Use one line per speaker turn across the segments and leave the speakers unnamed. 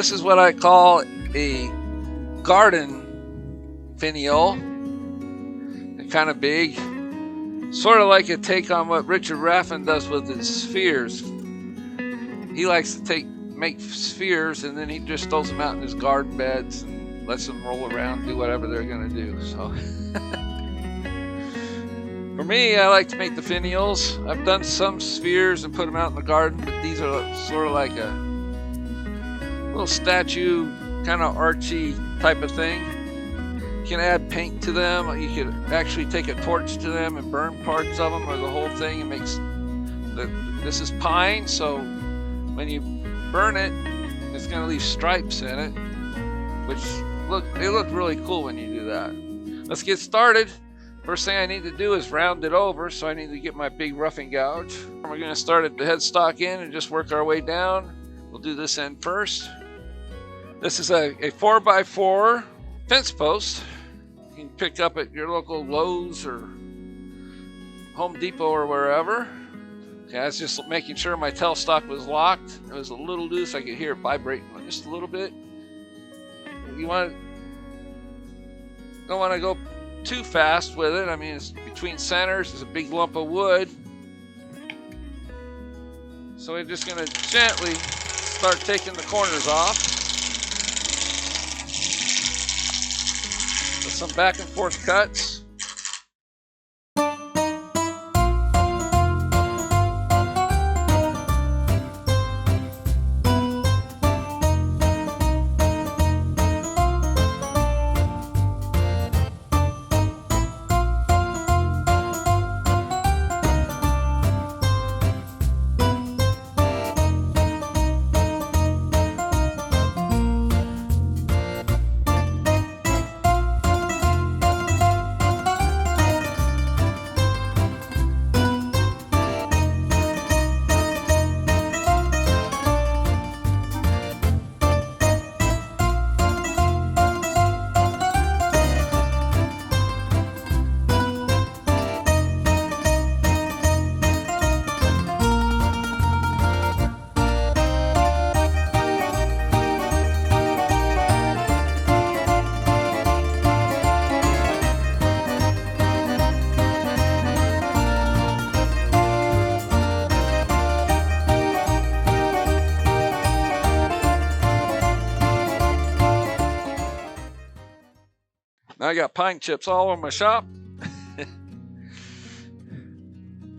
this is what I call a garden finial. They're kind of big, sort of like a take on what Richard Raffin does with his spheres. He likes to make spheres, and then he just throws them out in his garden beds and lets them roll around, do whatever they're going to do. So for me, I like to make the finials. I've done some spheres and put them out in the garden, but these are sort of like a little statue, kind of archy type of thing. You can add paint to them. You could actually take a torch to them and burn parts of them or the whole thing. It makes this is pine, so when you burn it, it's going to leave stripes in it, which they look really cool when you do that. Let's get started. First thing I need to do is round it over, so I need to get my big roughing gouge. We're going to start at the headstock end and just work our way down. We'll do this end first. This is a 4x4 fence post. You can pick up at your local Lowe's or Home Depot or wherever. Okay, I was just making sure my tailstock was locked. It was a little loose. I could hear it vibrating just a little bit. You don't want to go too fast with it. I mean, it's between centers. It's a big lump of wood. So we're just going to gently start taking the corners off. With some back and forth cuts. Now I got pine chips all over my shop.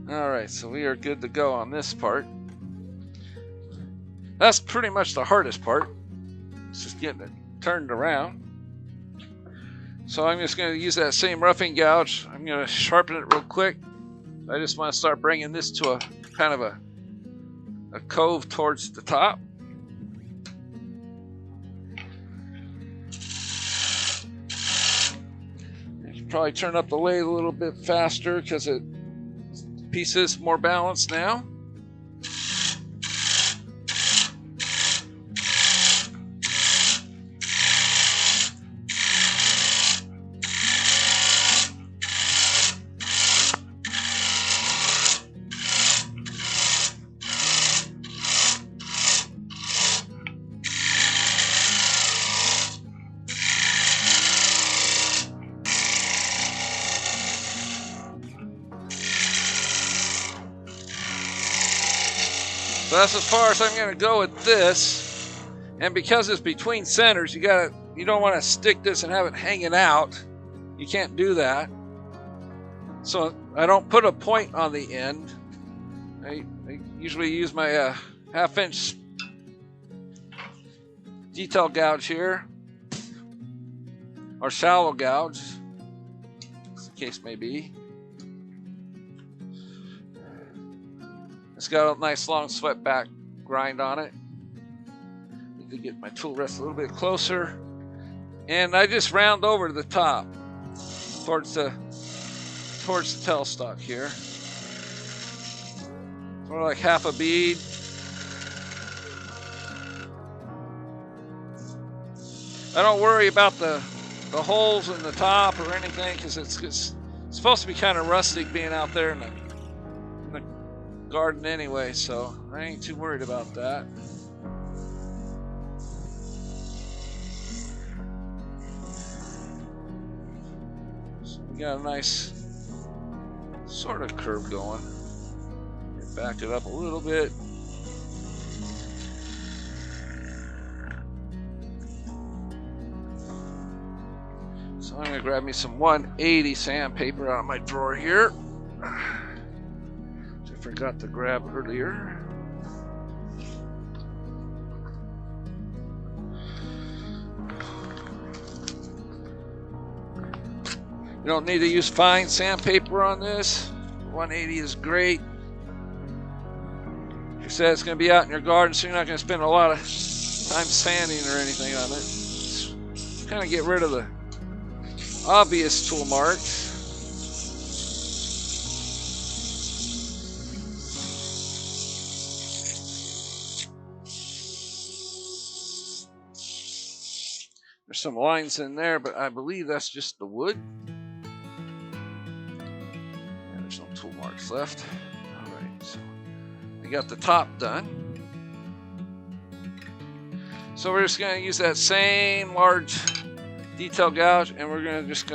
Alright, so we are good to go on this part. That's pretty much the hardest part. It's just getting it turned around. So I'm just going to use that same roughing gouge. I'm going to sharpen it real quick. I just want to start bringing this to a kind of a cove towards the top. Probably turn up the lathe a little bit faster because the piece is more balanced now. So that's as far as I'm going to go with this. And because it's between centers, you don't want to stick this and have it hanging out. You can't do that. So I don't put a point on the end. I usually use my half-inch detail gouge here, or shallow gouge, as the case may be. It's got a nice long swept back grind on it. Need to get my tool rest a little bit closer. And I just round over to the top towards the tailstock here. Sort of like half a bead. I don't worry about the holes in the top or anything because it's supposed to be kind of rustic being out there in the garden anyway, so I ain't too worried about that. got a nice sort of curve going. Back it up a little bit. So I'm gonna grab me some 180 sandpaper out of my drawer here, which I forgot to grab earlier. You don't need to use fine sandpaper on this. 180 is great. If you said it's going to be out in your garden, so you're not going to spend a lot of time sanding or anything on it. Just kind of get rid of the obvious tool marks. There's some lines in there, but I believe that's just the wood. There's no tool marks left. All right, so we got the top done. So we're just going to use that same large detail gouge, and we're going to just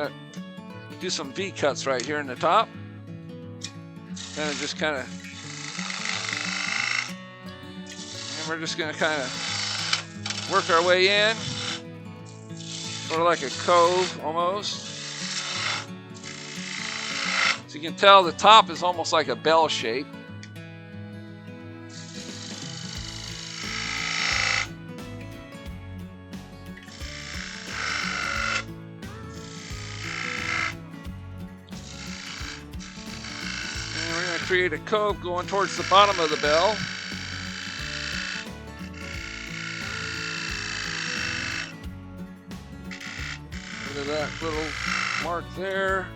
do some V cuts right here in the top. And we're just going to kind of work our way in, sort of like a cove almost. So you can tell the top is almost like a bell shape. And we're going to create a cove going towards the bottom of the bell. Look at that little mark there.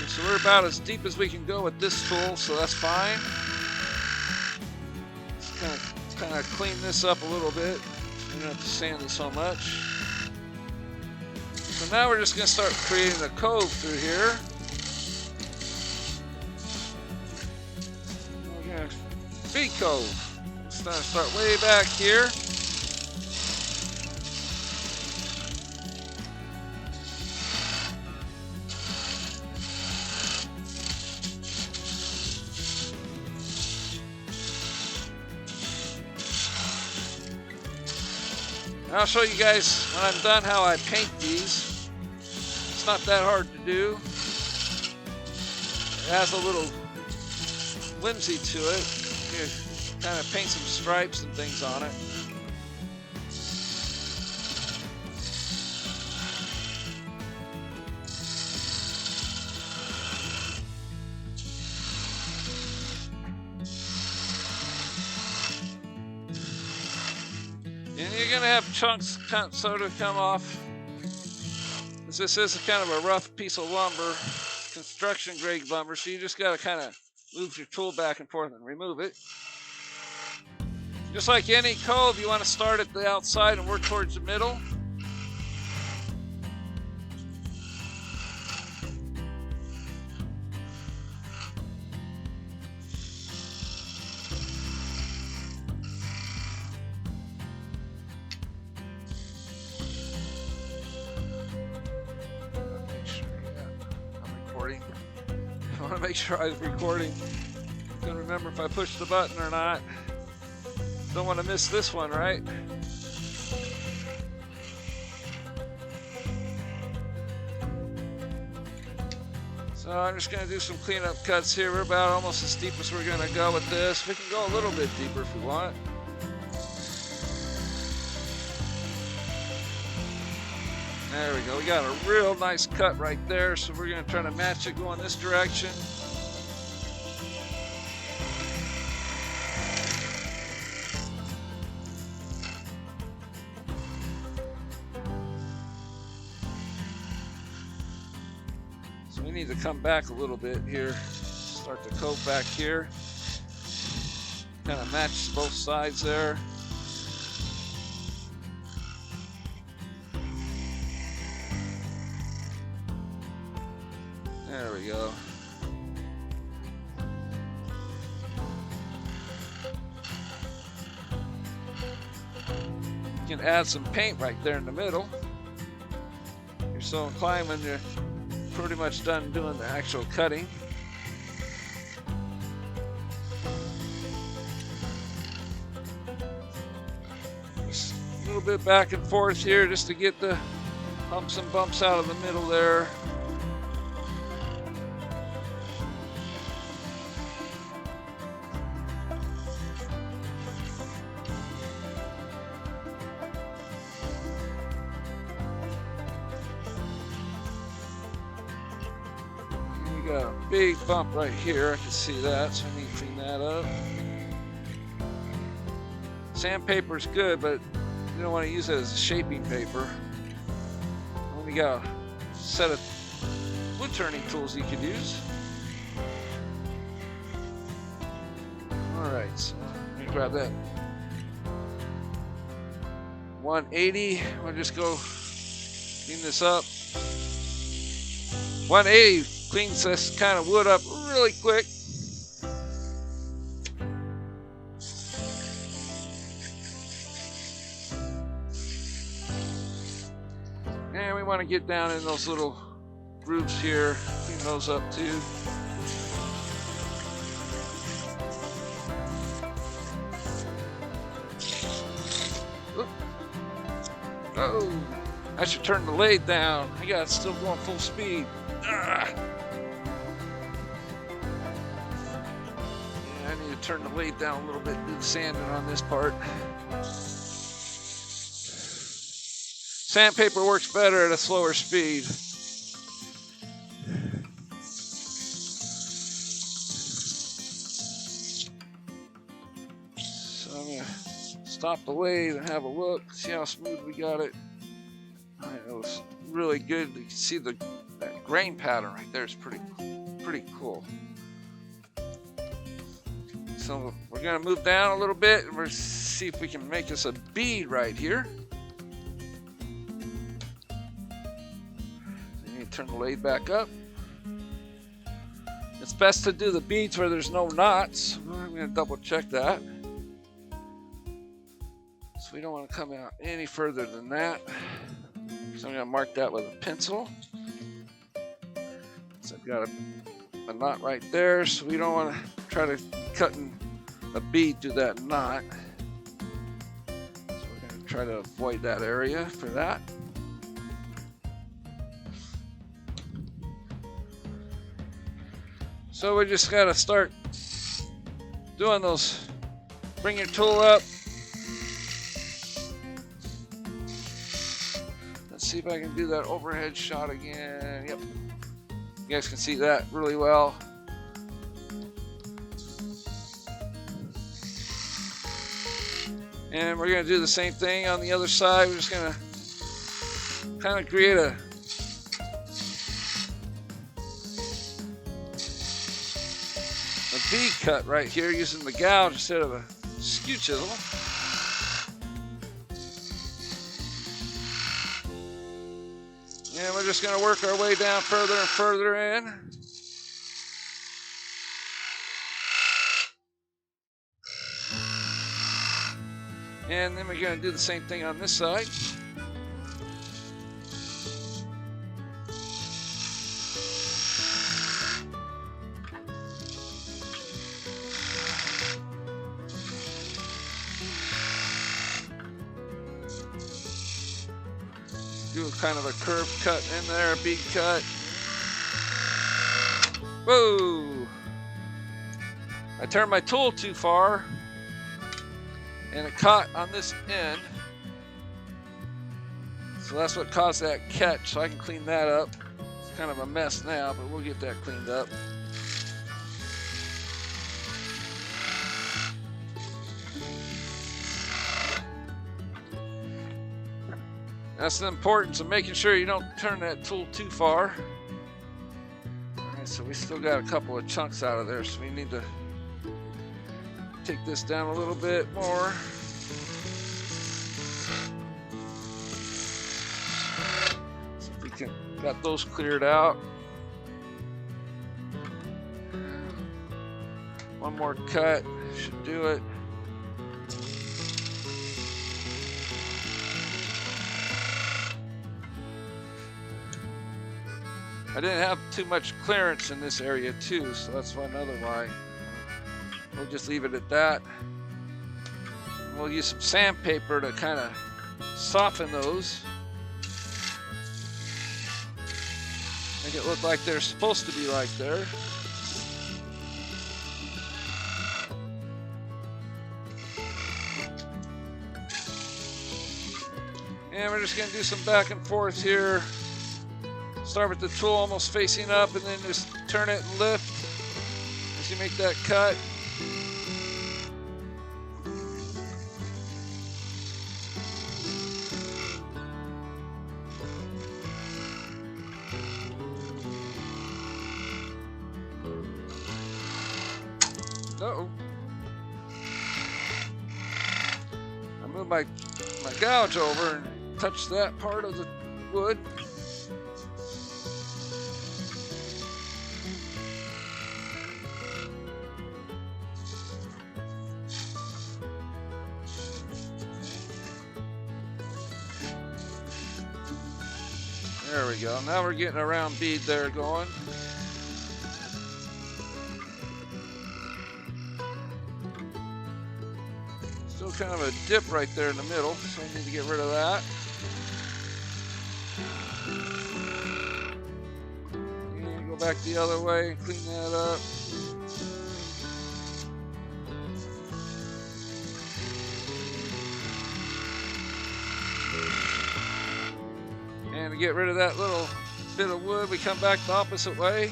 So we're about as deep as we can go with this tool, so that's fine. Just kind of clean this up a little bit. You don't have to sand it so much. So now we're just going to start creating a cove through here. We're going to V cove. Let's start way back here. I'll show you guys when I'm done how I paint these. It's not that hard to do. It has a little whimsy to it. You kind of paint some stripes and things on it. And you're going to have chunks sort of come off. This is kind of a rough piece of lumber, construction grade lumber, so you just got to kind of move your tool back and forth and remove it. Just like any cove, you want to start at the outside and work towards the middle. I want to make sure I was recording. Couldn't remember if I pushed the button or not. Don't want to miss this one, right? So I'm just going to do some cleanup cuts here. We're about almost as deep as we're going to go with this. We can go a little bit deeper if we want. There we go. We got a real nice cut right there, so we're going to try to match it going this direction. So we need to come back a little bit here. Start the cove back here. Kind of match both sides there. There we go. You can add some paint right there in the middle. you're so inclined when you're pretty much done doing the actual cutting. Just a little bit back and forth here just to get the humps and bumps out of the middle there. Got a big bump right here. I can see that, so I need to clean that up. Sandpaper is good, but you don't want to use it as a shaping paper. We got a set of wood turning tools you could use. Alright, so let me grab that 180. We'll just go clean this up. 180 cleans this kind of wood up really quick. And we want to get down in those little grooves here, clean those up too. Oh, I should turn the lathe down. I got it still going full speed. Ah. Yeah, I need to turn the lathe down a little bit, do the sanding on this part. Sandpaper works better at a slower speed. So I'm going to stop the lathe and have a look, see how smooth we got it. It was really good. You can see that grain pattern right there is pretty cool. So we're going to move down a little bit and we'll see if we can make us a bead right here. Turn the lathe back up. It's best to do the beads where there's no knots. I'm going to double check that. So we don't want to come out any further than that. So I'm going to mark that with a pencil. So I've got a knot right there. So we don't want to try to cut a bead through that knot. So we're going to try to avoid that area for that. So we just got to start doing those. Bring your tool up. Let's see if I can do that overhead shot again. Yep. You guys can see that really well. And we're going to do the same thing on the other side. We're just going to kind of create a V cut right here using the gouge instead of a skew chisel. And we're just going to work our way down further and further in. And then we're going to do the same thing on this side. Do kind of a curved cut in there, a bead cut. Whoa! I turned my tool too far and it caught on this end. So that's what caused that catch, so I can clean that up. It's kind of a mess now, but we'll get that cleaned up. That's the importance of making sure you don't turn that tool too far. Alright, so we still got a couple of chunks out of there, so we need to take this down a little bit more. See if we can got those cleared out. One more cut should do it. I didn't have too much clearance in this area too, so that's another why. We'll just leave it at that. We'll use some sandpaper to kind of soften those. Make it look like they're supposed to be like there. And we're just going to do some back and forth here. Start with the tool almost facing up and then just turn it and lift as you make that cut. Uh-oh. I moved my gouge over and touched that part of the wood. There we go. Now we're getting a round bead there going. Still kind of a dip right there in the middle, so I need to get rid of that. And go back the other way, clean that up. And to get rid of that little bit of wood, we come back the opposite way.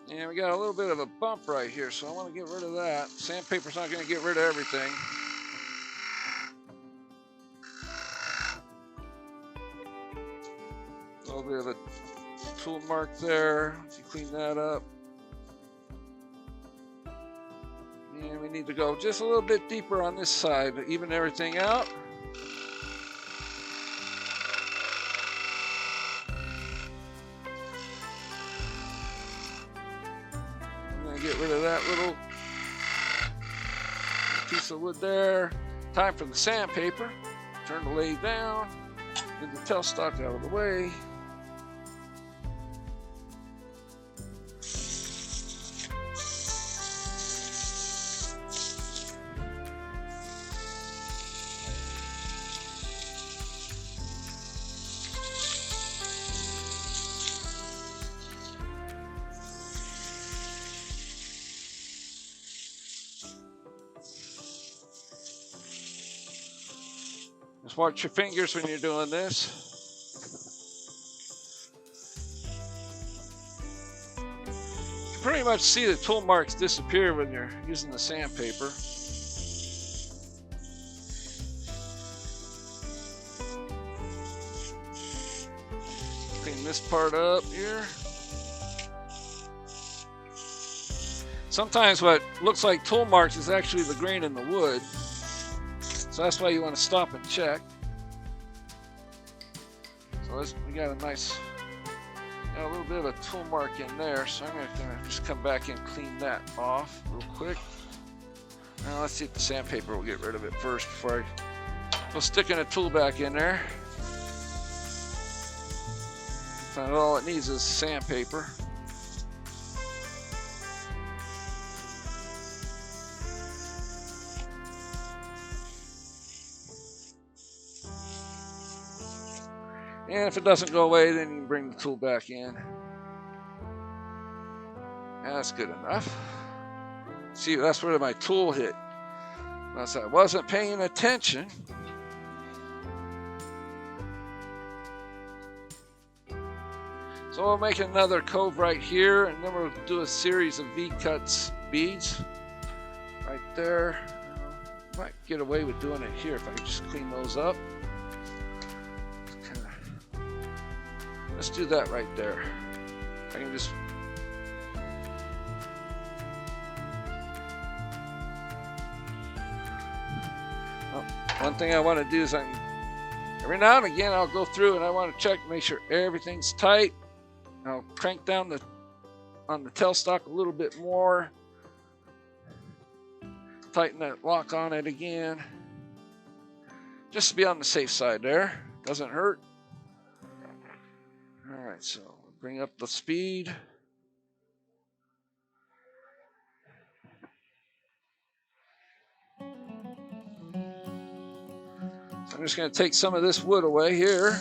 And we got a little bit of a bump right here, so I want to get rid of that. Sandpaper's not going to get rid of everything. A little bit of a tool mark there. If you clean that up. And we need to go just a little bit deeper on this side to even everything out. I'm going to get rid of that little piece of wood there. Time for the sandpaper. Turn the lathe down. Get the tailstock out of the way. Just watch your fingers when you're doing this. You pretty much see the tool marks disappear when you're using the sandpaper. Clean this part up here. Sometimes what looks like tool marks is actually the grain in the wood. So that's why you want to stop and check. So we got a nice, got a little bit of a tool mark in there. So I'm going to just come back and clean that off real quick. Now let's see if the sandpaper will get rid of it first before I go sticking a tool back in there. So all it needs is sandpaper. And if it doesn't go away, then you can bring the tool back in. That's good enough. See, that's where my tool hit. Unless I wasn't paying attention. So we'll make another cove right here, and then we'll do a series of V-cuts beads right there. Might get away with doing it here if I just clean those up. Let's do that right there. I can just one thing I want to do is every now and again I'll go through and I want to check to make sure everything's tight. I'll crank down on the tailstock a little bit more. tighten that lock on it again. Just to be on the safe side there. Doesn't hurt. Alright, so bring up the speed. I'm just going to take some of this wood away here.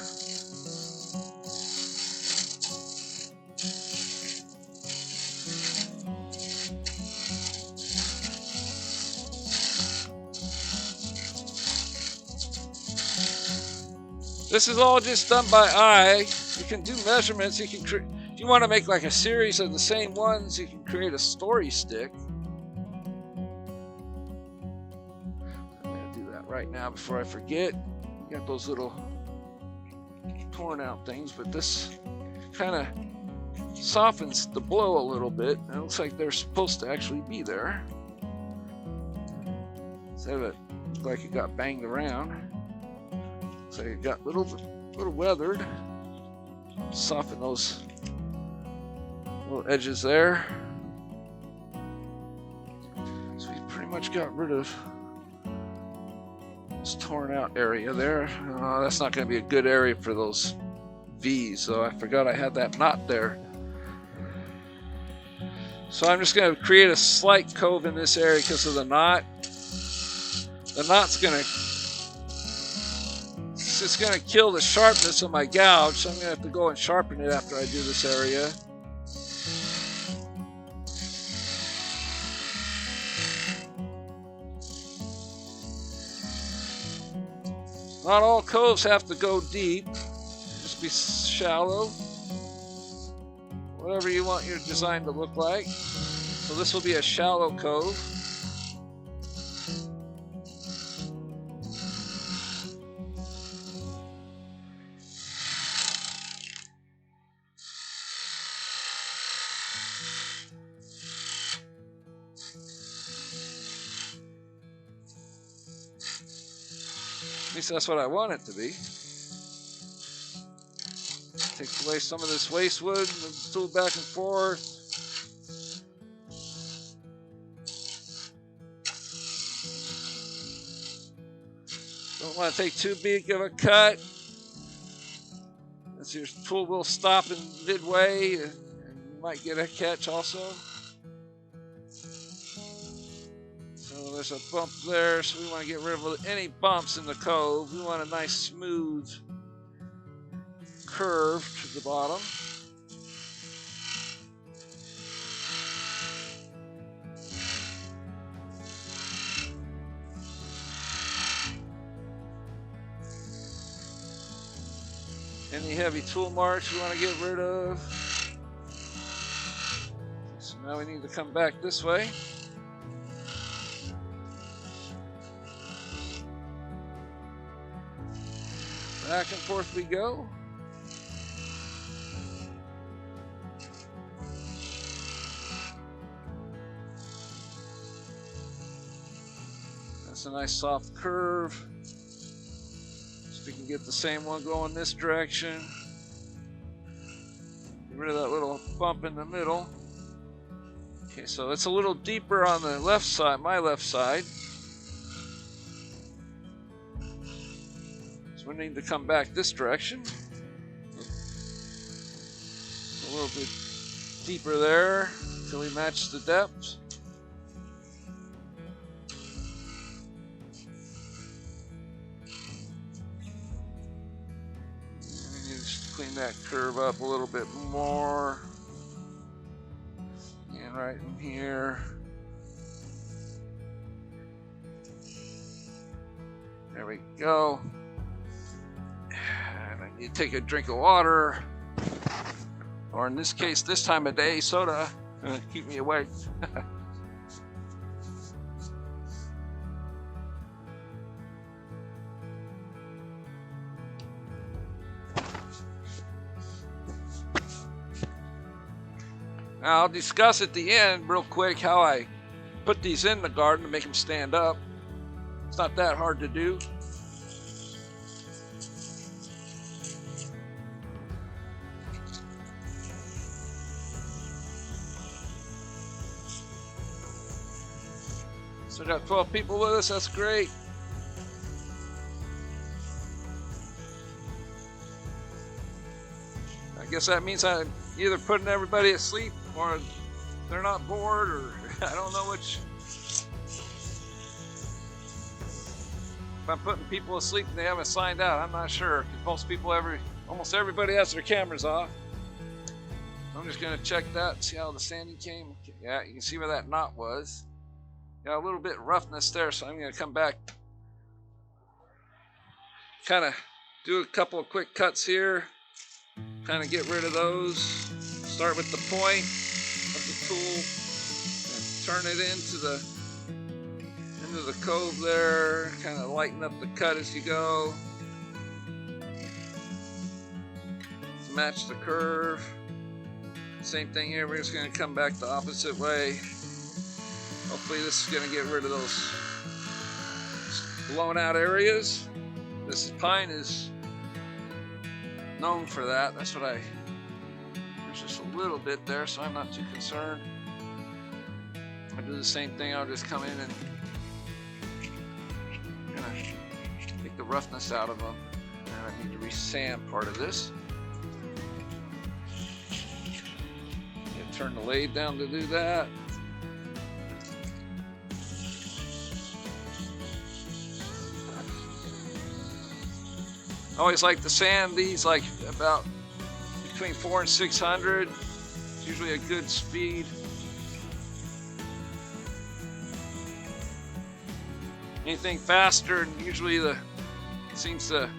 This is all just done by eye. You can do measurements. You can if you want to make like a series of the same ones, you can create a story stick. I'm going to do that right now before I forget. You got those little torn out things, but this kind of softens the blow a little bit. It looks like they're supposed to actually be there. Instead of it looked like it got banged around. So it got little weathered. Soften those little edges there. So we pretty much got rid of this torn out area there. That's not going to be a good area for those V's, so I forgot I had that knot there. So I'm just going to create a slight cove in this area because of the knot. The knot's going to It's going to kill the sharpness of my gouge, so I'm going to have to go and sharpen it after I do this area. Not all coves have to go deep, just be shallow. Whatever you want your design to look like. So this will be a shallow cove. At least that's what I want it to be. Take away some of this waste wood, move the tool back and forth. Don't want to take too big of a cut, as your tool will stop in midway and you might get a catch also. There's a bump there, so we want to get rid of any bumps in the cove. We want a nice smooth curve to the bottom. Any heavy tool marks we want to get rid of. So now we need to come back this way. Back and forth we go. That's a nice soft curve. So we can get the same one going this direction. Get rid of that little bump in the middle. Okay, so it's a little deeper on the left side, my left side. We need to come back this direction. A little bit deeper there until we match the depth. And you just clean that curve up a little bit more. And right in here. There we go. You take a drink of water, or in this case, this time of day, soda, to keep me awake. Now, I'll discuss at the end real quick how I put these in the garden to make them stand up. It's not that hard to do. So we got 12 people with us, that's great. I guess that means I'm either putting everybody asleep or they're not bored, or I don't know which. If I'm putting people asleep and they haven't signed out, I'm not sure. Most people, almost everybody has their cameras off. I'm just gonna check that, see how the sanding came. Yeah, you can see where that knot was. Got a little bit of roughness there, so I'm gonna come back, kind of do a couple of quick cuts here, kind of get rid of those. Start with the point of the tool and turn it into the cove there, kind of lighten up the cut as you go to match the curve. Same thing here, we're just going to come back the opposite way. Hopefully this is going to get rid of those blown out areas. This pine is known for that. That's what there's just a little bit there, so I'm not too concerned. I do the same thing, I'll just come in and take the roughness out of them. And I need to re-sand part of this. Turn the lathe down to do that. I always like to sand these like about between 400 and 600. It's usually a good speed. Anything faster, and usually seems the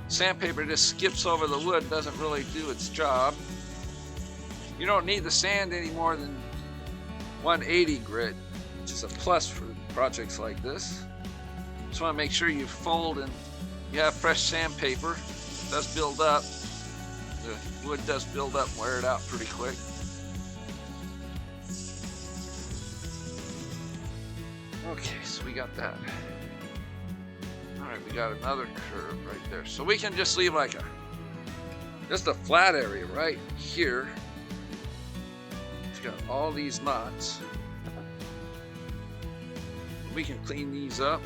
sandpaper just skips over the wood, doesn't really do its job. You don't need the sand any more than 180 grit, which is a plus for projects like this. Just want to make sure you fold and you have fresh sandpaper. It does build up. The wood does build up and wear it out pretty quick. Okay, so we got that. All right, we got another curve right there. So we can just leave like just a flat area right here. Got all these knots. We can clean these up.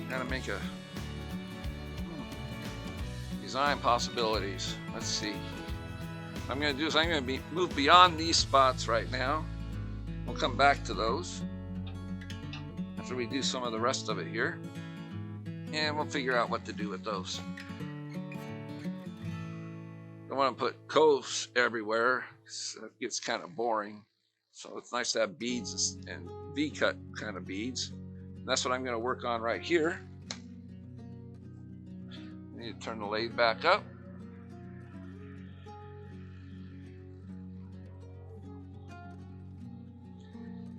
Kind of make a design possibilities. Let's see. What I'm going to do is I'm going to move beyond these spots right now. We'll come back to those after we do some of the rest of it here, and we'll figure out what to do with those. I want to put coves everywhere. It gets kind of boring, so it's nice to have beads and V-cut kind of beads. And that's what I'm going to work on right here. I need to turn the lathe back up.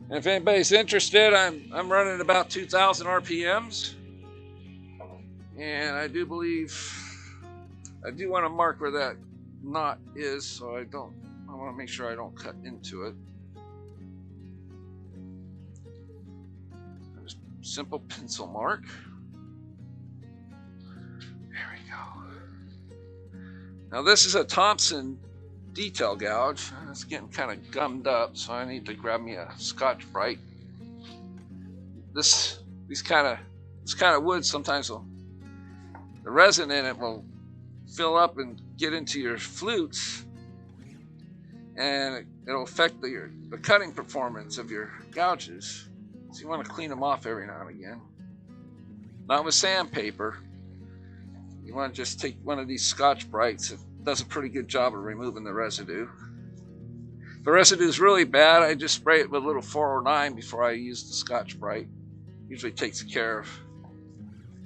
And if anybody's interested, I'm running about 2,000 RPMs, and I do want to mark where that knot is, so I want to make sure I don't cut into it. Just simple pencil mark. There we go. Now this is a Thompson detail gouge. It's getting kind of gummed up, so I need to grab me a Scotch-Brite. This kind of wood sometimes the resin in it will fill up and get into your flutes, and it'll affect the cutting performance of your gouges. So you want to clean them off every now and again. Not with sandpaper. You want to just take one of these Scotch-Brites. It does a pretty good job of removing the residue. If the residue is really bad, I just spray it with a little 409 before I use the Scotch-Brite. Usually takes care of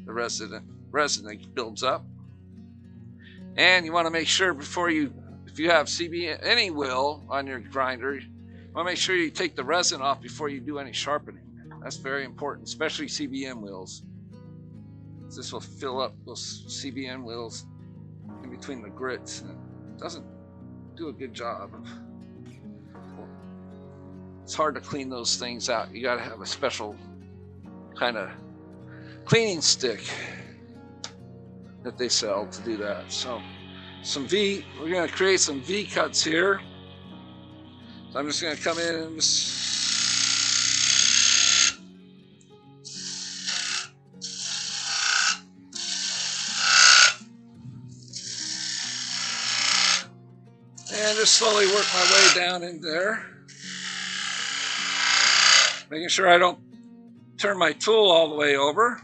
the resin that builds up. And you want to make sure if you have any wheel on your grinder, you want to make sure you take the resin off before you do any sharpening. That's very important, especially CBM wheels. This will fill up those CBM wheels in between the grits, and it doesn't do a good job. It's hard to clean those things out. You got to have a special kind of cleaning stick that they sell to do that. So we're going to create some V cuts here. So I'm just going to come in and just slowly work my way down in there, making sure I don't turn my tool all the way over.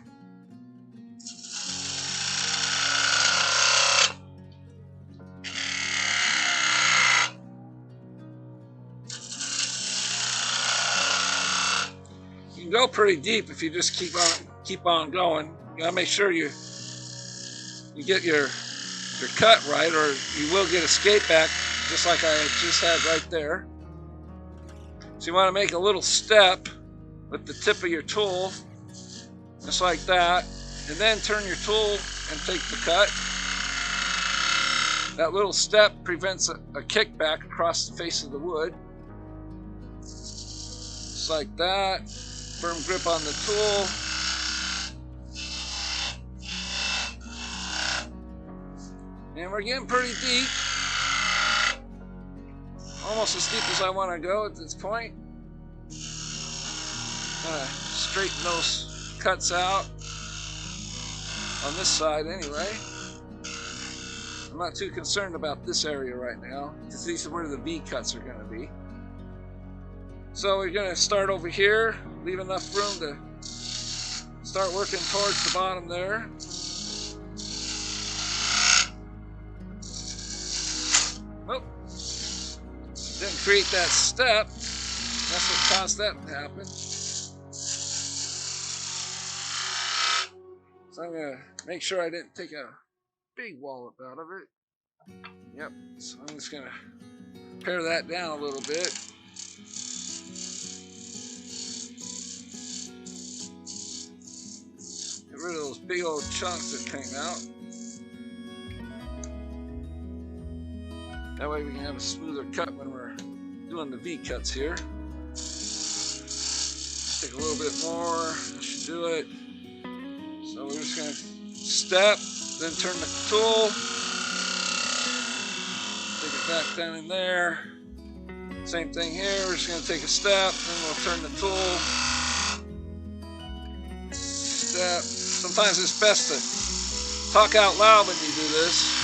You can go pretty deep if you just keep on going. You gotta make sure you get your cut right, or you will get a skate back, just like I just had right there. So you want to make a little step with the tip of your tool, just like that, and then turn your tool and take the cut. That little step prevents a kickback across the face of the wood. Just like that. Firm grip on the tool. And we're getting pretty deep. Almost as deep as I want to go at this point. Gonna straighten those cuts out on this side anyway. I'm not too concerned about this area right now, because these are where the V cuts are going to be. So we're going to start over here, leave enough room to start working towards the bottom there. Oh, didn't create that step. That's what caused that to happen. So I'm going to make sure I didn't take a big wallop out of it. Yep, so I'm just going to pare that down a little bit. Get rid of those big old chunks that came out. That way we can have a smoother cut when we're doing the V cuts here. Take a little bit more, that should do it. So we're just going to step, then turn the tool, take it back down in there. Same thing here, we're just going to take a step, then we'll turn the tool. Step. Sometimes it's best to talk out loud when you do this.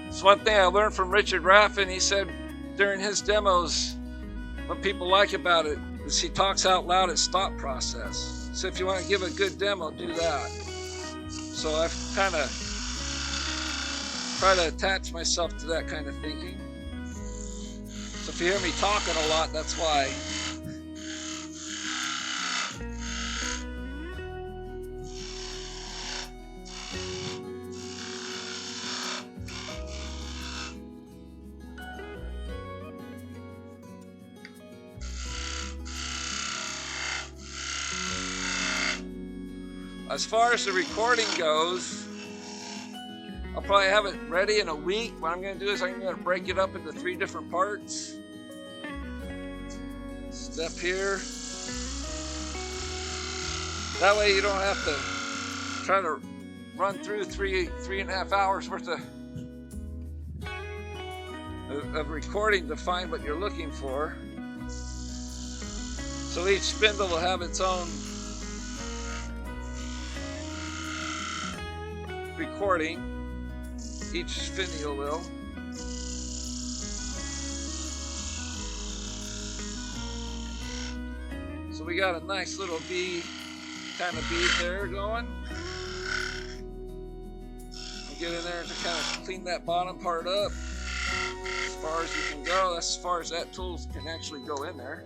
It's one thing I learned from Richard Raffin. He said during his demos, what people like about it is he talks out loud at stop process. So if you want to give a good demo, do that. So I've kind of tried to attach myself to that kind of thinking. So if you hear me talking a lot, that's why. As far as the recording goes, I'll probably have it ready in a week. What I'm going to do is I'm going to break it up into 3 different parts. Step here. That way you don't have to try to run through 3.5 hours worth of recording to find what you're looking for. So each spindle will have its own recording, each finial will. So we got a nice little V kind of bead there going. We'll get in there to kind of clean that bottom part up as far as you can go. That's as far as that tool can actually go in there.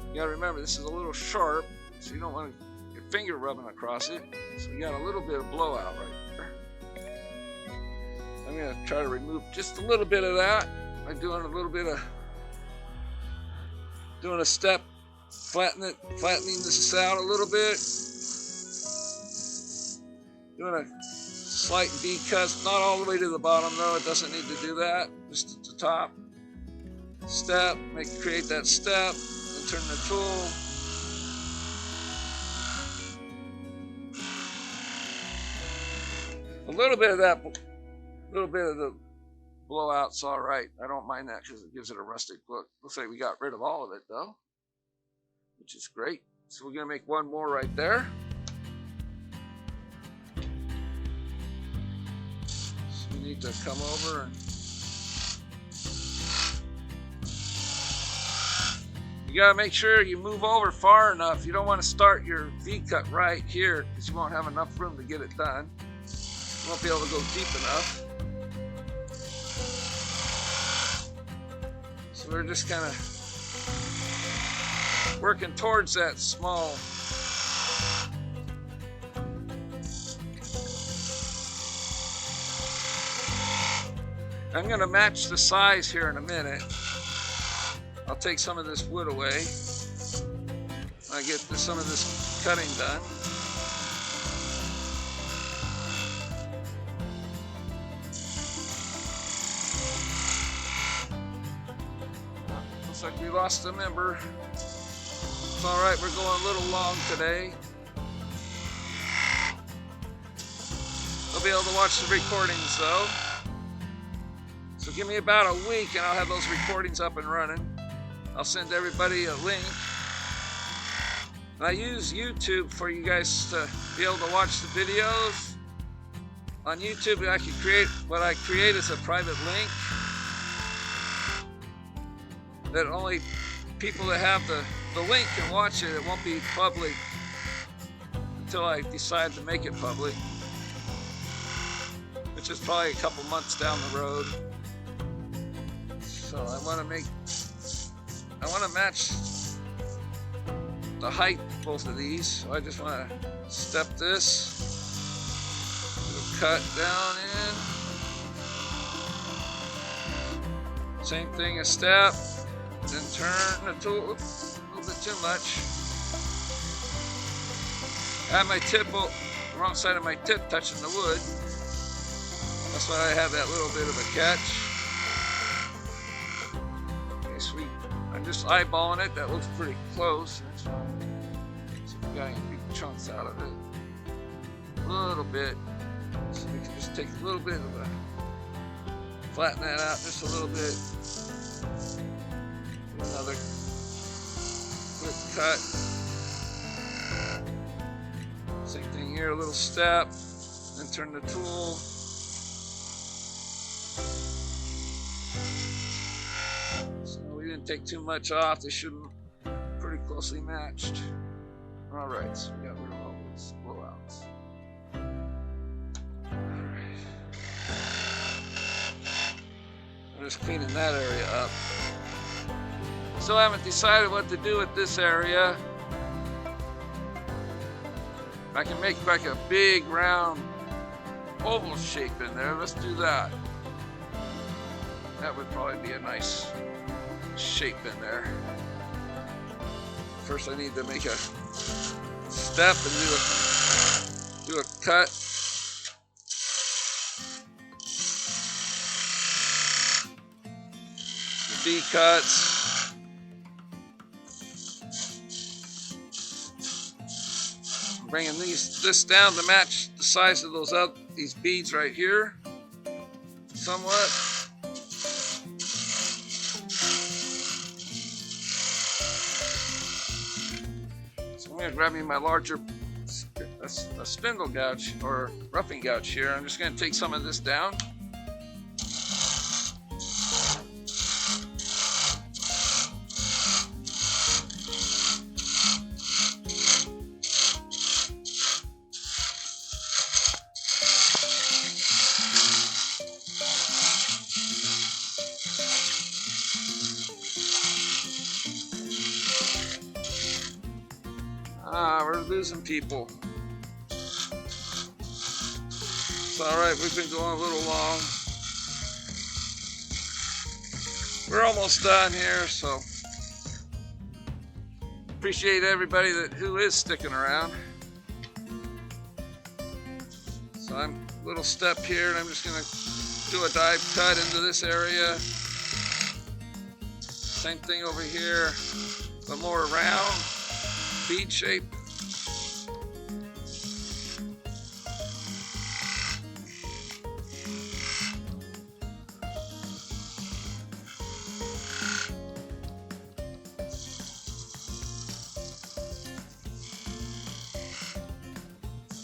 You gotta remember, this is a little sharp, so you don't want to finger rubbing across it. So we got a little bit of blowout right there. I'm going to try to remove just a little bit of that by doing a little bit of a step, flattening this out a little bit. Doing a slight V cut, not all the way to the bottom though, it doesn't need to do that, just at the top. Step, create that step, then turn the tool. A little bit of the blowout's all right. I don't mind that because it gives it a rustic look. Looks like we got rid of all of it though, which is great. So we're gonna make one more right there. So we need to come over and you gotta make sure you move over far enough. You don't want to start your V-cut right here because you won't have enough room to get it done. You won't be able to go deep enough. So we're just kind of working towards that small. I'm going to match the size here in a minute. I'll take some of this wood away when I get some of this cutting done. Looks like we lost a member. It's all right, we're going a little long today. They'll be able to watch the recordings though. So give me about a week and I'll have those recordings up and running. I'll send everybody a link. And I use YouTube for you guys to be able to watch the videos. On YouTube, I can create what I create is a private link that only people that have the link can watch it. It won't be public until I decide to make it public, which is probably a couple months down the road. So I want to match the height of both of these. So I just want to step this, do a cut down in. Same thing, a step, then turn the tool. Oops, a little bit too much. I have my tip, the wrong side of my tip touching the wood. That's why I have that little bit of a catch. Sweet. I'm just eyeballing it. That looks pretty close. See if we got any big chunks out of it. A little bit. So we can just take a little bit of a, flatten that out just a little bit. Another quick cut. Same thing here, a little step. Then turn the tool. Didn't take too much off. They should be pretty closely matched. All right, so we got rid of all those blowouts. All right. I'm just cleaning that area up. Still haven't decided what to do with this area. I can make like a big round oval shape in there. Let's do that. That would probably be a nice shape in there. First I need to make a step and do a cut. The D cuts. I'm bringing this down to match the size of these beads right here somewhat. I'm going to grab me my larger a spindle gouge or roughing gouge here. I'm just going to take some of this down. We're losing people. It's alright, we've been going a little long. We're almost done here, so appreciate everybody who is sticking around. So I'm a little step here, and I'm just going to do a dive cut into this area. Same thing over here, but more round bead shape.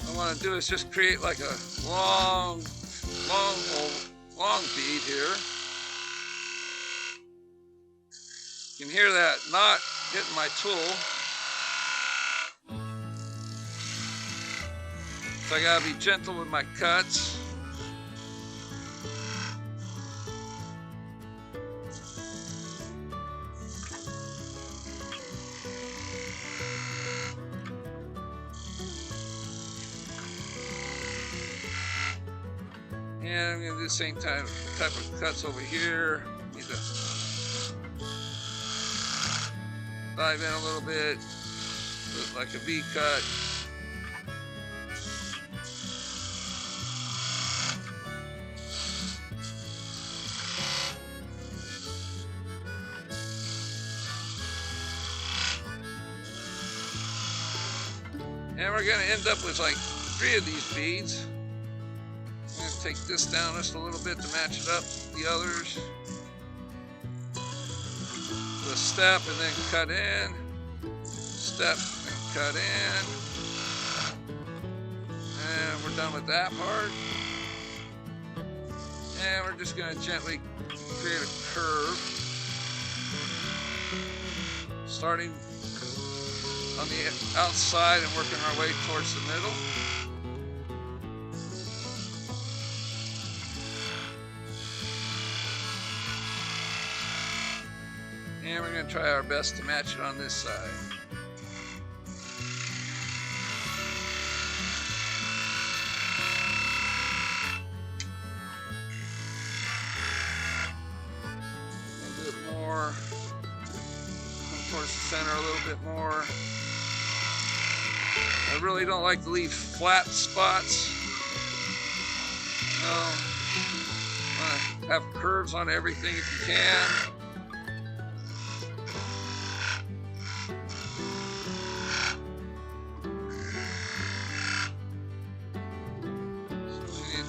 What I want to do is just create like a long hole long bead here. You can hear that knot hitting my tool. So I gotta be gentle with my cuts. And I'm gonna do the same type of cuts over here. Need to dive in a little bit, look like a V cut. And we're gonna end up with like 3 of these beads. I'm gonna take this down just a little bit to match it up with the others. The step and then cut in, step and cut in, and we're done with that part. And we're just going to gently create a curve, starting on the outside and working our way towards the middle. And we're going to try our best to match it on this side. A little bit more. Come towards the center a little bit more. I really don't like to leave flat spots. Want to have curves on everything if you can.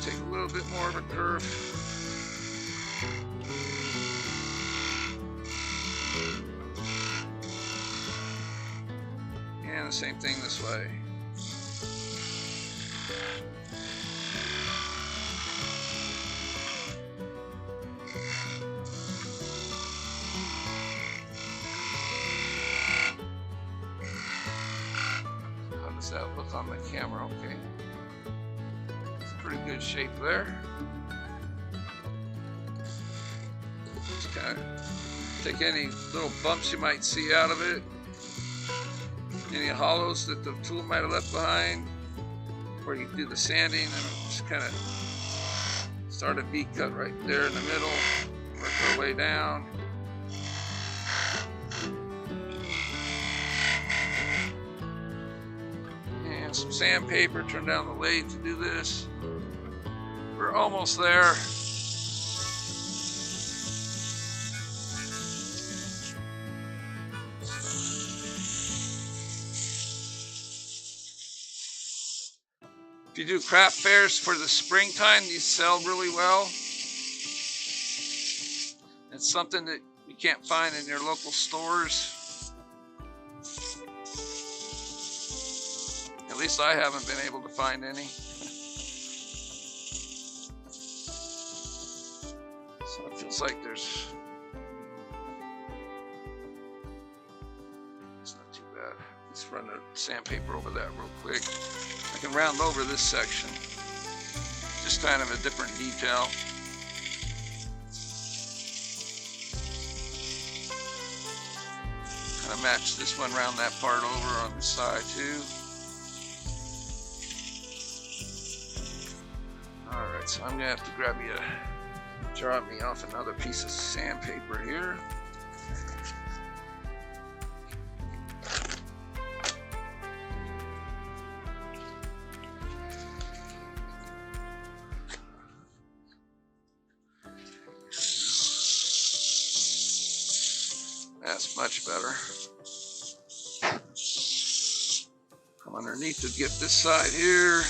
Take a little bit more of a curve. And the same thing this way. How does that look on the camera? Okay. Pretty good shape there. Just kind of take any little bumps you might see out of it, any hollows that the tool might have left behind, or you can do the sanding and just kind of start a V cut right there in the middle, work our way down. And some sandpaper, turn down the lathe to do this. We're almost there. If you do craft fairs for the springtime, these sell really well. It's something that you can't find in your local stores. At least I haven't been able to find any. So it feels like it's not too bad. Let's run the sandpaper over that real quick. I can round over this section. Just kind of a different detail. Kind of match this one around that part over on the side too. Alright, so I'm gonna have to grab me drop me off another piece of sandpaper here. That's much better. Come underneath to get this side here.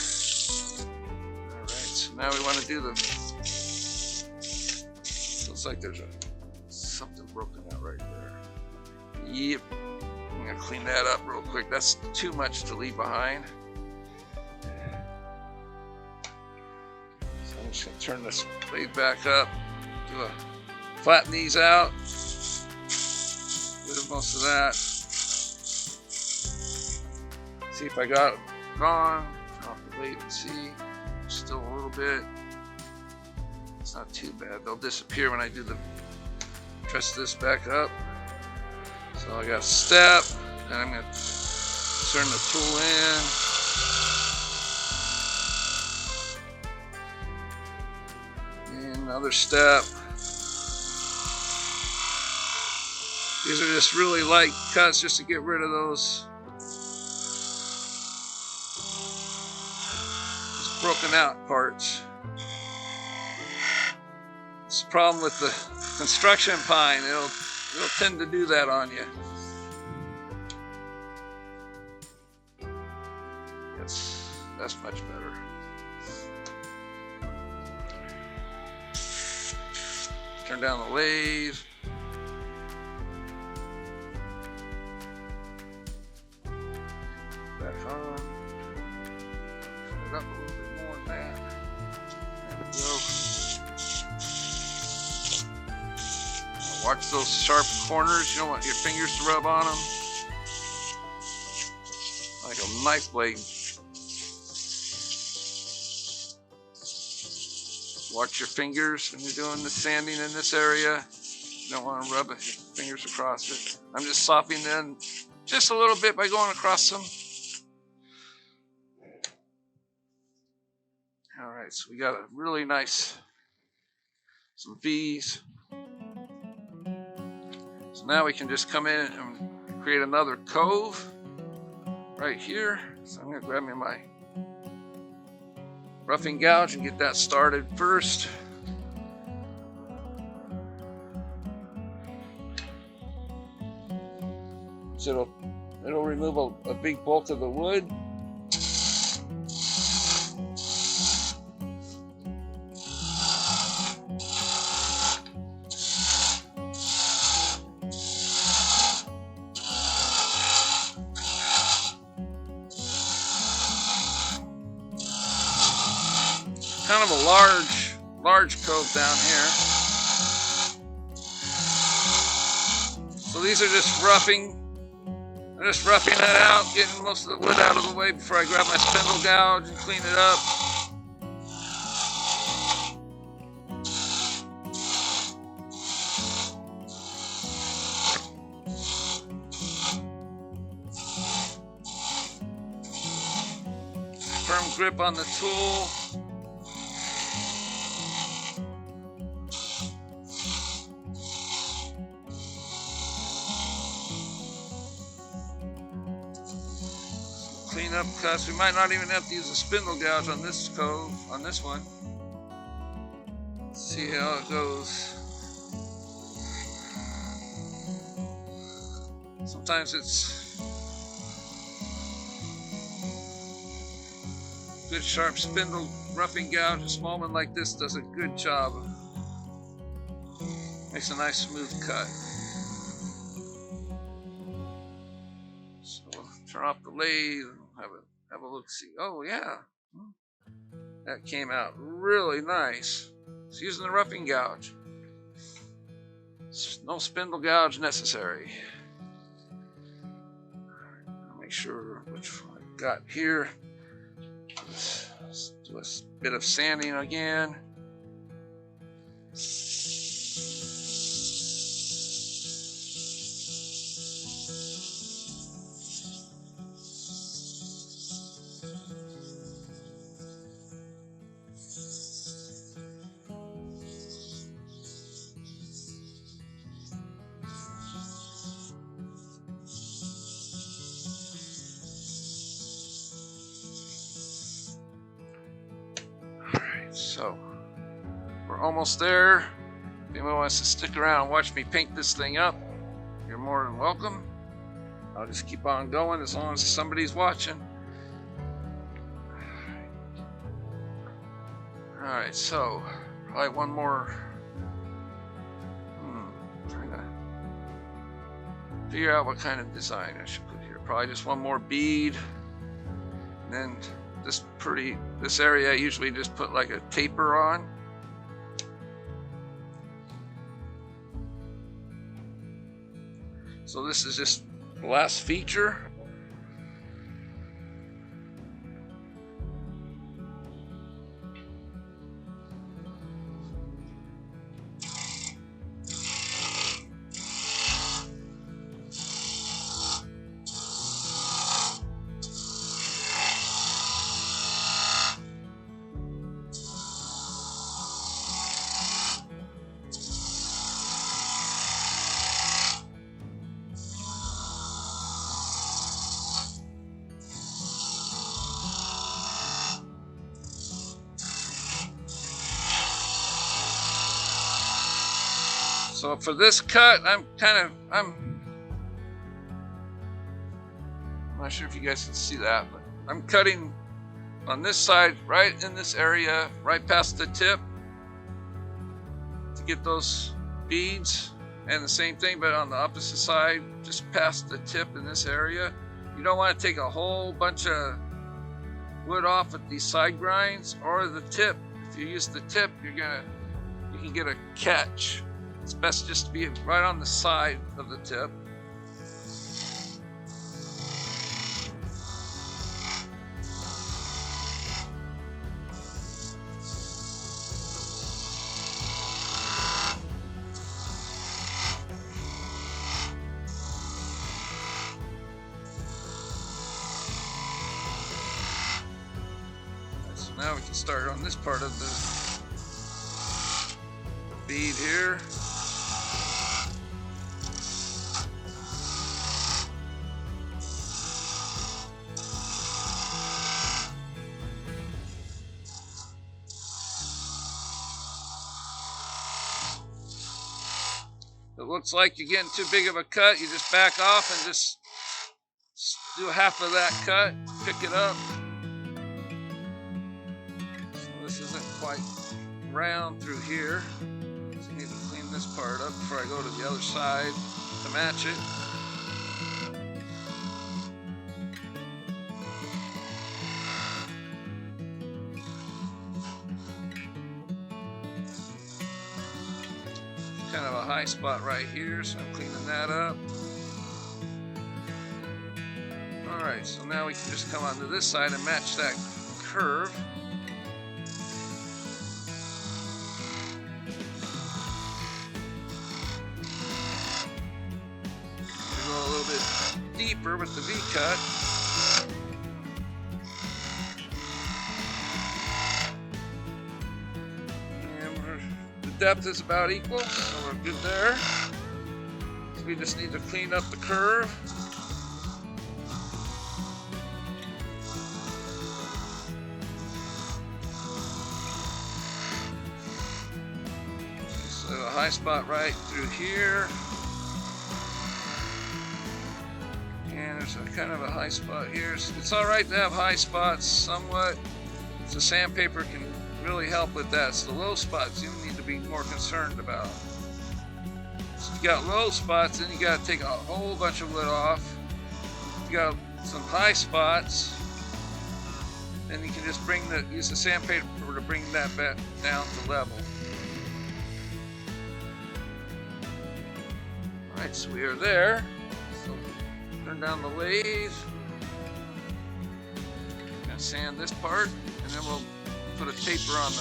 All right, so now we want to do the, looks like there's something broken out right there. Yep, I'm gonna clean that up real quick. That's too much to leave behind. So I'm I'm just going to turn this blade back up, flatten these out, rid of most of that. See if I got it gone. Turn off the blade and see. Still a little bit. It's not too bad. They'll disappear when I do press this back up. So I got a step, and I'm going to turn the tool in. And another step. These are just really light cuts just to get rid of those broken out parts. It's a problem with the construction pine. It'll tend to do that on you. That's much better. Turn down the lathe. Back on. Turn it up a little bit more than that. There we go. Watch those sharp corners. You don't want your fingers to rub on them. Like a knife blade. Watch your fingers when you're doing the sanding in this area. You don't want to rub your fingers across it. I'm just softening in just a little bit by going across them. All right, so we got a really nice, some V's. So now we can just come in and create another cove right here. So I'm going to grab me my roughing gouge and get that started first. So it'll remove a big bulk of the wood. Kind of a large cove down here. So these are just roughing. I'm just roughing that out, getting most of the wood out of the way before I grab my spindle gouge and clean it up. Firm grip on the tool. Clean up cuts. We might not even have to use a spindle gouge on this cove, on this one. Let's see how it goes. Sometimes it's good sharp spindle roughing gouge. A small one like this does a good job. Makes a nice smooth cut. So we'll turn off the lathe. Have a look, see. Oh yeah, that came out really nice. It's using the roughing gouge. No spindle gouge necessary. I'll make sure which one I got here. Let's do a bit of sanding again. So we're almost there. If anyone wants to stick around and watch me paint this thing up, you're more than welcome. I'll just keep on going as long as somebody's watching. Alright, so probably one more. Trying to figure out what kind of design I should put here. Probably just one more bead. And then this area I usually just put like a taper on. So this is just the last feature. So for this cut, I'm not sure if you guys can see that, but I'm cutting on this side, right in this area, right past the tip to get those beads, and the same thing, but on the opposite side, just past the tip in this area. You don't want to take a whole bunch of wood off at these side grinds or the tip. If you use the tip, you can get a catch. It's best just to be right on the side of the tip. So now we can start on this part of the bead here. It looks like you're getting too big of a cut, you just back off and just do half of that cut, pick it up. So this isn't quite round through here, so you need to clean this part up before I go to the other side to match it. Kind of a high spot right here, so I'm cleaning that up. Alright, so now we can just come onto this side and match that curve. We go a little bit deeper with the V-cut. Depth is about equal, so we're good there. So we just need to clean up the curve. So a high spot right through here. And there's a kind of a high spot here. It's alright to have high spots somewhat. So sandpaper can really help with that. It's the low spots you need to be more concerned about. So if you got low spots, then you got to take a whole bunch of wood off. If you got some high spots, then you can just use the sandpaper to bring that back down to level. Alright, so we are there. So turn down the lathe. Gonna sand this part, and then we'll put a taper on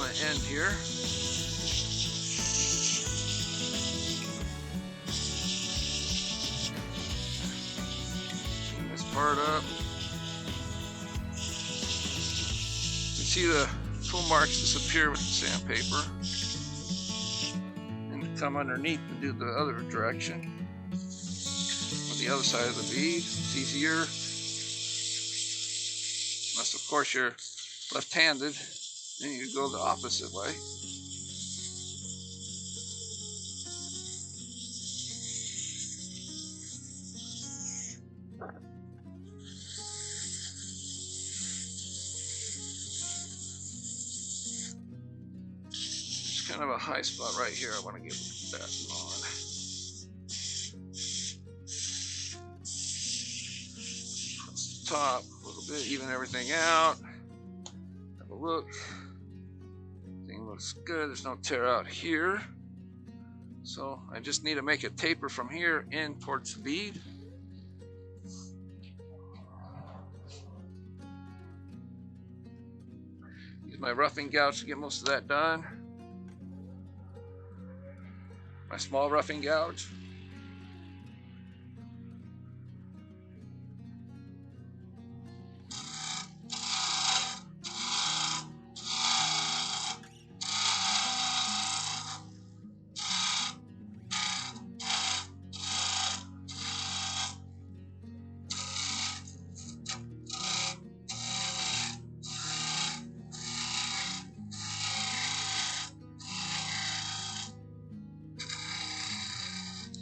the end here. Clean this part up. You can see the tool marks disappear with the sandpaper, and come underneath and do the other direction on the other side of the bead. It's easier. Unless, of course, you're left-handed, then you go the opposite way. There's kind of a high spot right here. I want to get that on. Across the top, a little little bit, even everything out. Have a look. Everything looks good. There's no tear out here. So I just need to make a taper from here in towards the bead. Use my roughing gouge to get most of that done. My small roughing gouge.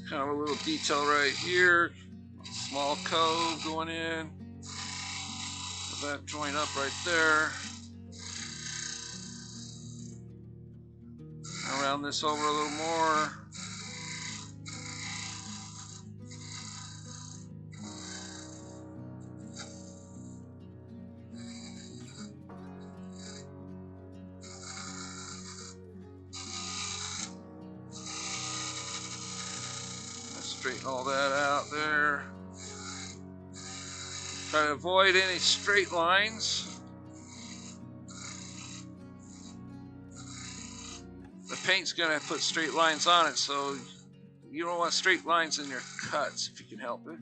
Kind of a little detail right here, small cove going in, put that joint up right there, round this over a little more. Straighten all that out there. Try to avoid any straight lines. The paint's gonna put straight lines on it, so you don't want straight lines in your cuts if you can help it.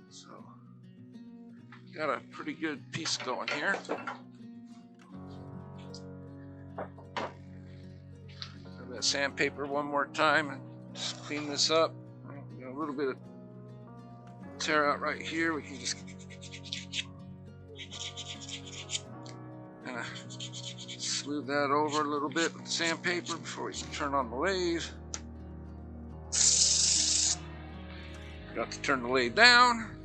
So, got a pretty good piece going here. Sandpaper one more time and just clean this up. A little bit of tear out right here. We can just kind of smooth that over a little bit with the sandpaper before we turn on the lathe. Forgot to turn the lathe down.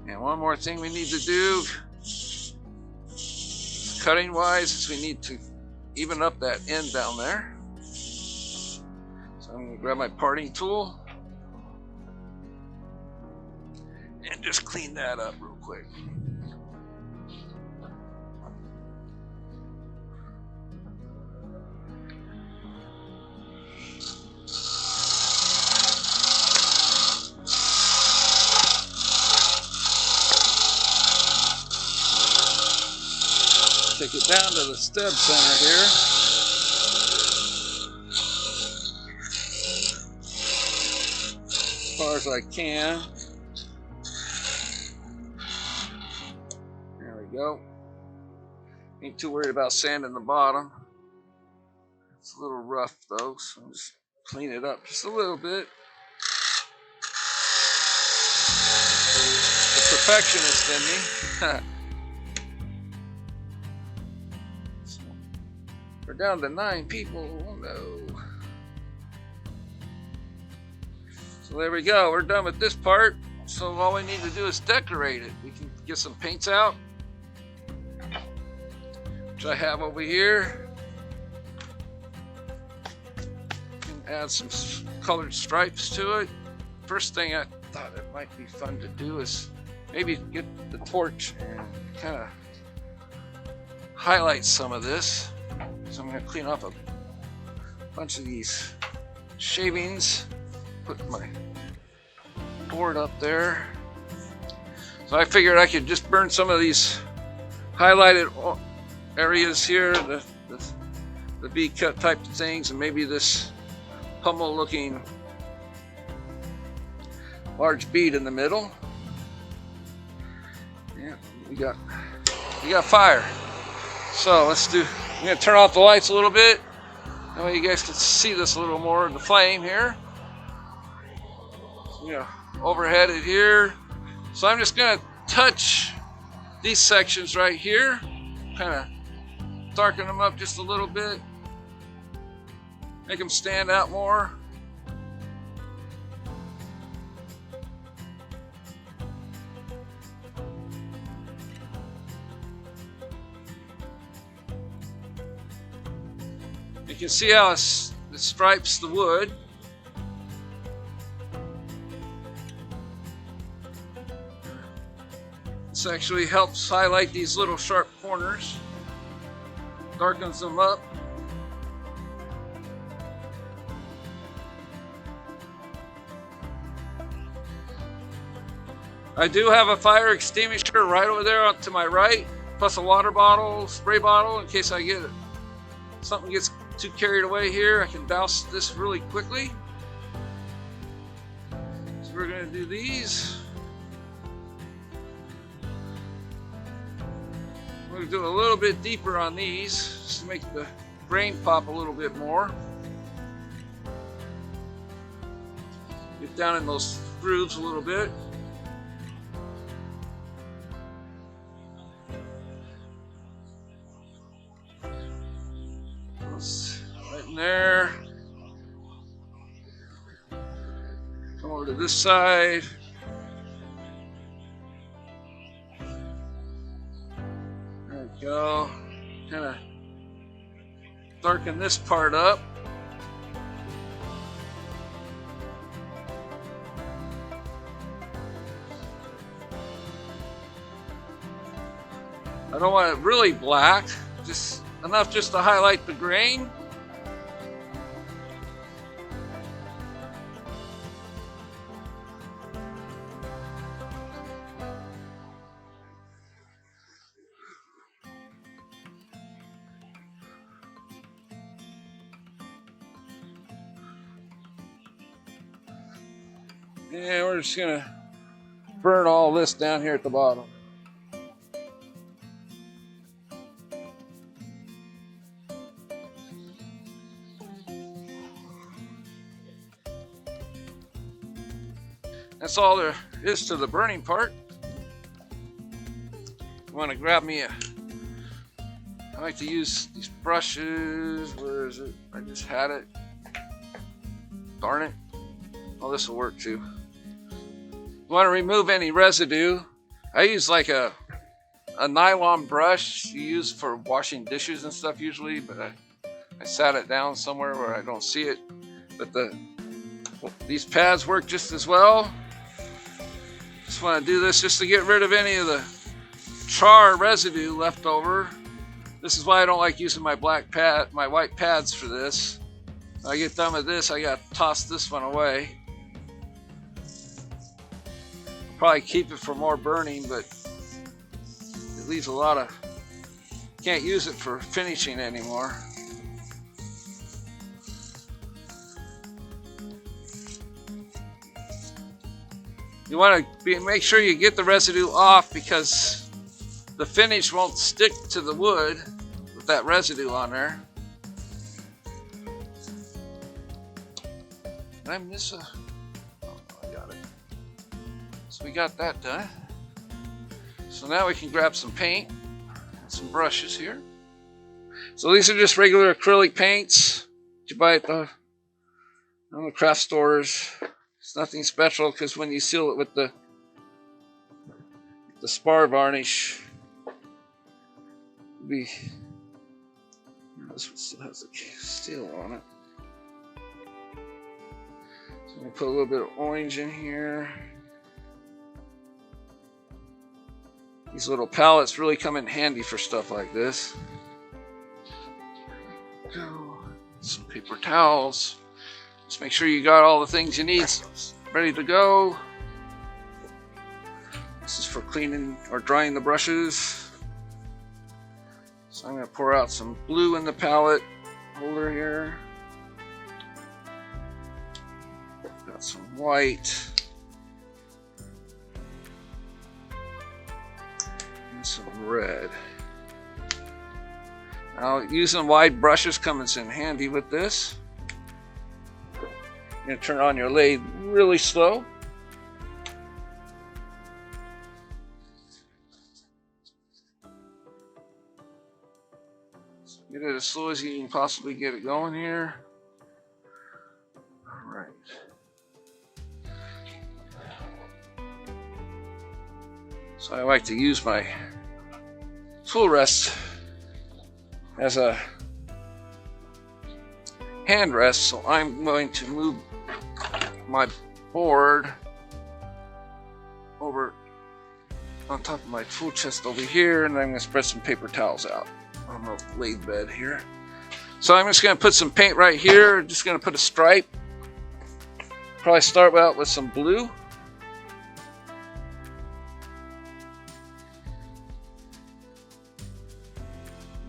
And one more thing we need to do, cutting wise, is we need to even up that end down there. So I'm going to grab my parting tool and just clean that up real quick. Take it down to the stub center here. As far as I can. There we go. Ain't too worried about sanding the bottom. It's a little rough though, so I'll just clean it up just a little bit. The perfectionist in me. We're down to 9 people. Oh no. So there we go. We're done with this part. So all we need to do is decorate it. We can get some paints out, which I have over here. And add some colored stripes to it. First thing I thought it might be fun to do is maybe get the torch and kind of highlight some of this. So I'm going to clean off a bunch of these shavings, put my board up there. So I figured I could just burn some of these highlighted areas here, the bead cut type of things, and maybe this pummel looking large bead in the middle. Yeah, we got fire. So let's do. I'm going to turn off the lights a little bit. That way you guys can see this a little more in the flame here. So, overhead it here. So I'm just going to touch these sections right here. Kind of darken them up just a little bit. Make them stand out more. can see how it stripes the wood. This actually helps highlight these little sharp corners, darkens them up. I do have a fire extinguisher right over there to my right, plus a water bottle, spray bottle, in case I get it. Something gets too carried away here. I can douse this really quickly. So we're going to do these. We're going to do a little bit deeper on these, just to make the grain pop a little bit more. Get down in those grooves a little bit. Right in there. Come over to this side. There we go. Kind of darken this part up. I don't want it really black, just enough just to highlight the grain. And we're just gonna burn all this down here at the bottom. That's all there is to the burning part. You want to grab me a, I like to use these brushes. Where is it? I just had it. Darn it. Oh, this will work too. You want to remove any residue. I use like a nylon brush you use for washing dishes and stuff usually, but I sat it down somewhere where I don't see it. But these pads work just as well. Just want to do this just to get rid of any of the char residue left over. This is why I don't like using my white pads for this. When I get done with this, I got to toss this one away. Probably keep it for more burning, but it leaves a lot of, can't use it for finishing anymore. You want to make sure you get the residue off, because the finish won't stick to the wood with that residue on there. Did I miss a? Oh, I got it. So we got that done. So now we can grab some paint, some brushes here. So these are just regular acrylic paints that you buy at the craft stores. It's nothing special, because when you seal it with the spar varnish, this one still has the seal on it. So I'm going to put a little bit of orange in here. These little palettes really come in handy for stuff like this. Go. Some paper towels. Just make sure you got all the things you need ready to go. This is for cleaning or drying the brushes. So I'm going to pour out some blue in the palette holder here. Got some white. And some red. Now, using wide brushes comes in handy with this. You're going to turn on your lathe really slow. So get it as slow as you can possibly get it going here. All right. So I like to use my tool rest as a hand rest, so I'm going to move my board over on top of my tool chest over here, and I'm going to spread some paper towels out on the lathe bed here. So I'm just going to put some paint right here, just going to put a stripe. Probably start out with some blue.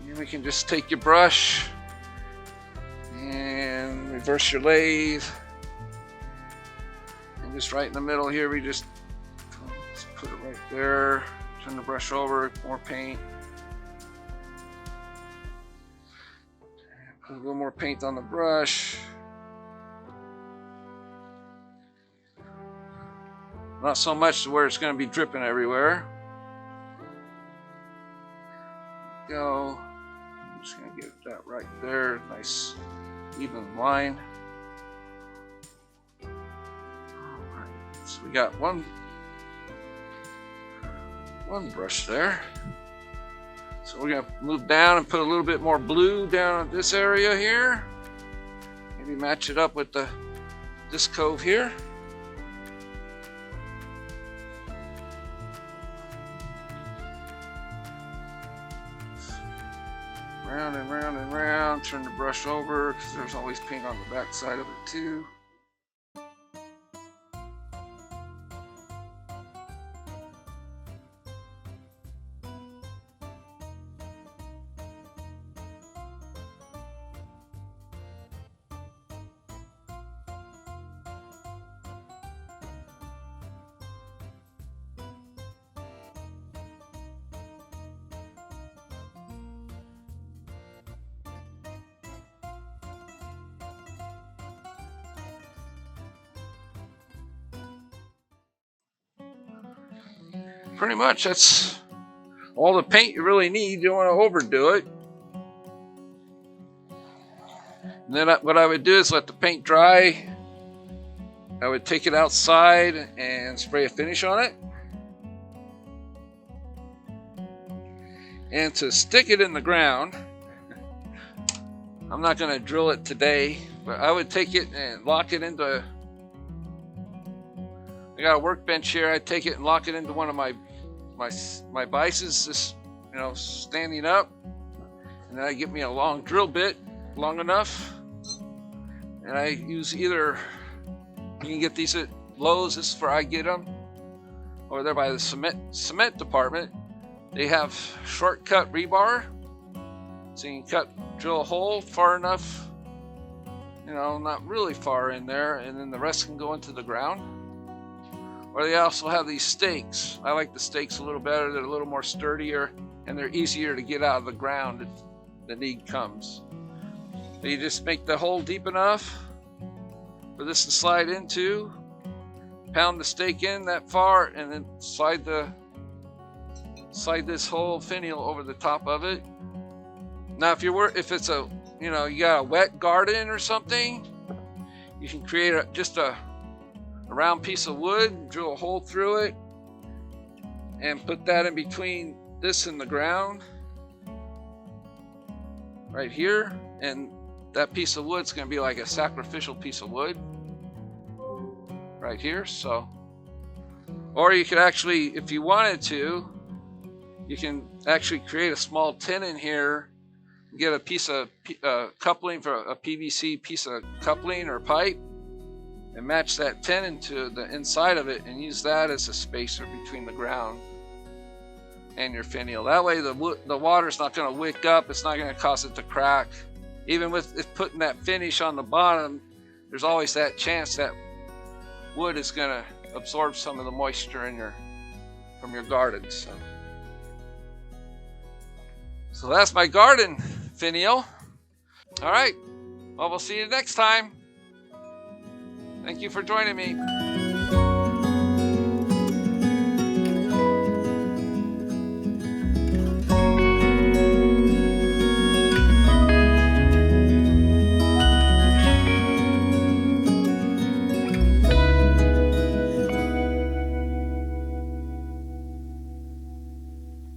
And we can just take your brush and reverse your lathe. And just right in the middle here, we just put it right there. Turn the brush over, more paint. Put a little more paint on the brush. Not so much to where it's going to be dripping everywhere. Go. I'm just going to get that right there. Nice even line. Alright, so we got one brush there. So we're going to move down and put a little bit more blue down in this area here. Maybe match it up with this cove here. Round and round and round. Turn the brush over because there's always paint on the back side of it too. Pretty much that's all the paint you really need. You don't want to overdo it. And then what I would do is let the paint dry. I would take it outside and spray a finish on it. And to stick it in the ground, I'm not going to drill it today, but I would take it and lock it into, I got a workbench here, I'd take it and lock it into one of my vices, just, you know, standing up, and then I get me a long drill bit, long enough, and I use either, you can get these at Lowe's, this is where I get them, over there by the cement department. They have shortcut rebar, so you can drill a hole far enough, you know, not really far in there, and then the rest can go into the ground. Or they also have these stakes. I like the stakes a little better. They're a little more sturdier, and they're easier to get out of the ground if the need comes. So you just make the hole deep enough for this to slide into. Pound the stake in that far, and then slide this whole finial over the top of it. Now, if it's a, you know, you got a wet garden or something, you can create just a round piece of wood, drill a hole through it, and put that in between this and the ground right here, and that piece of wood's going to be like a sacrificial piece of wood right here. So, or you could actually, if you wanted to, you can actually create a small tin in here, get a piece of coupling for a PVC piece of coupling or pipe, and match that tin into the inside of it, and use that as a spacer between the ground and your finial. That way the water's not going to wick up, it's not going to cause it to crack. Even with putting that finish on the bottom, there's always that chance that wood is going to absorb some of the moisture from your garden. So that's my garden finial. All right, well, we'll see you next time. Thank you for joining me.